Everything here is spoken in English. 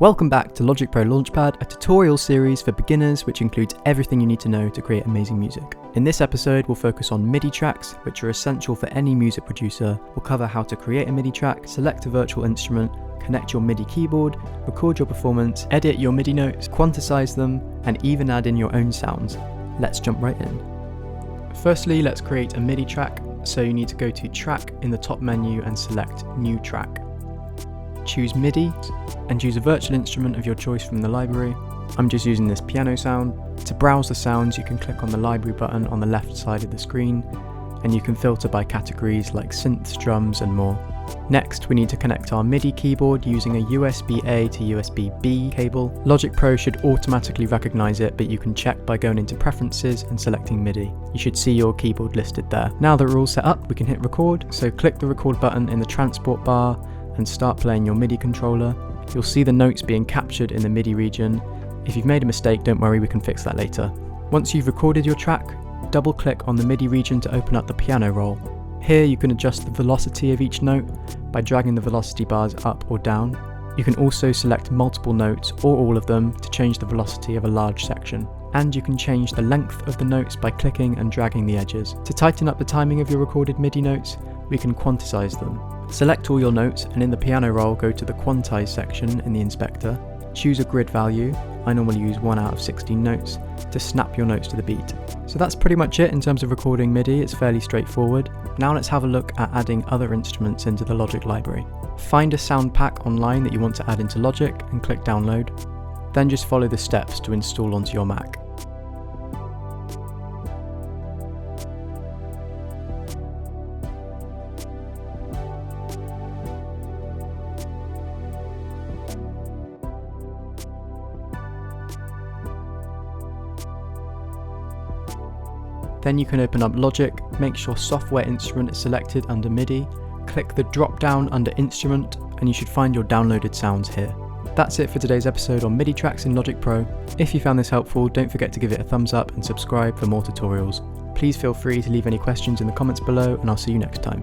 Welcome back to Logic Pro Launchpad, a tutorial series for beginners which includes everything you need to know to create amazing music. In this episode, we'll focus on MIDI tracks, which are essential for any music producer. We'll cover how to create a MIDI track, select a virtual instrument, connect your MIDI keyboard, record your performance, edit your MIDI notes, quantize them, and even add in your own sounds. Let's jump right in. Firstly, let's create a MIDI track. So you need to go to Track in the top menu and select New Track. Choose MIDI and choose a virtual instrument of your choice from the library. I'm just using this piano sound. To browse the sounds, you can click on the library button on the left side of the screen, and you can filter by categories like synths, drums, and more. Next, we need to connect our MIDI keyboard using a USB-A to USB-B cable. Logic Pro should automatically recognize it, but you can check by going into Preferences and selecting MIDI. You should see your keyboard listed there. Now that we're all set up, we can hit record. So click the record button in the transport bar and start playing your MIDI controller. You'll see the notes being captured in the MIDI region. If you've made a mistake, don't worry, we can fix that later. Once you've recorded your track, double click on the MIDI region to open up the piano roll. Here you can adjust the velocity of each note by dragging the velocity bars up or down. You can also select multiple notes or all of them to change the velocity of a large section. And you can change the length of the notes by clicking and dragging the edges. To tighten up the timing of your recorded MIDI notes, we can quantize them. Select all your notes and in the piano roll go to the quantize section in the inspector. Choose a grid value. I normally use 1 out of 16 notes to snap your notes to the beat. So that's pretty much it in terms of recording MIDI. It's fairly straightforward. Now let's have a look at adding other instruments into the Logic library. Find a sound pack online that you want to add into Logic and click download. Then just follow the steps to install onto your Mac. Then you can open up Logic, make sure software instrument is selected under MIDI, click the drop down under instrument, and you should find your downloaded sounds here. That's it for today's episode on MIDI tracks in Logic Pro. If you found this helpful, don't forget to give it a thumbs up and subscribe for more tutorials. Please feel free to leave any questions in the comments below, and I'll see you next time.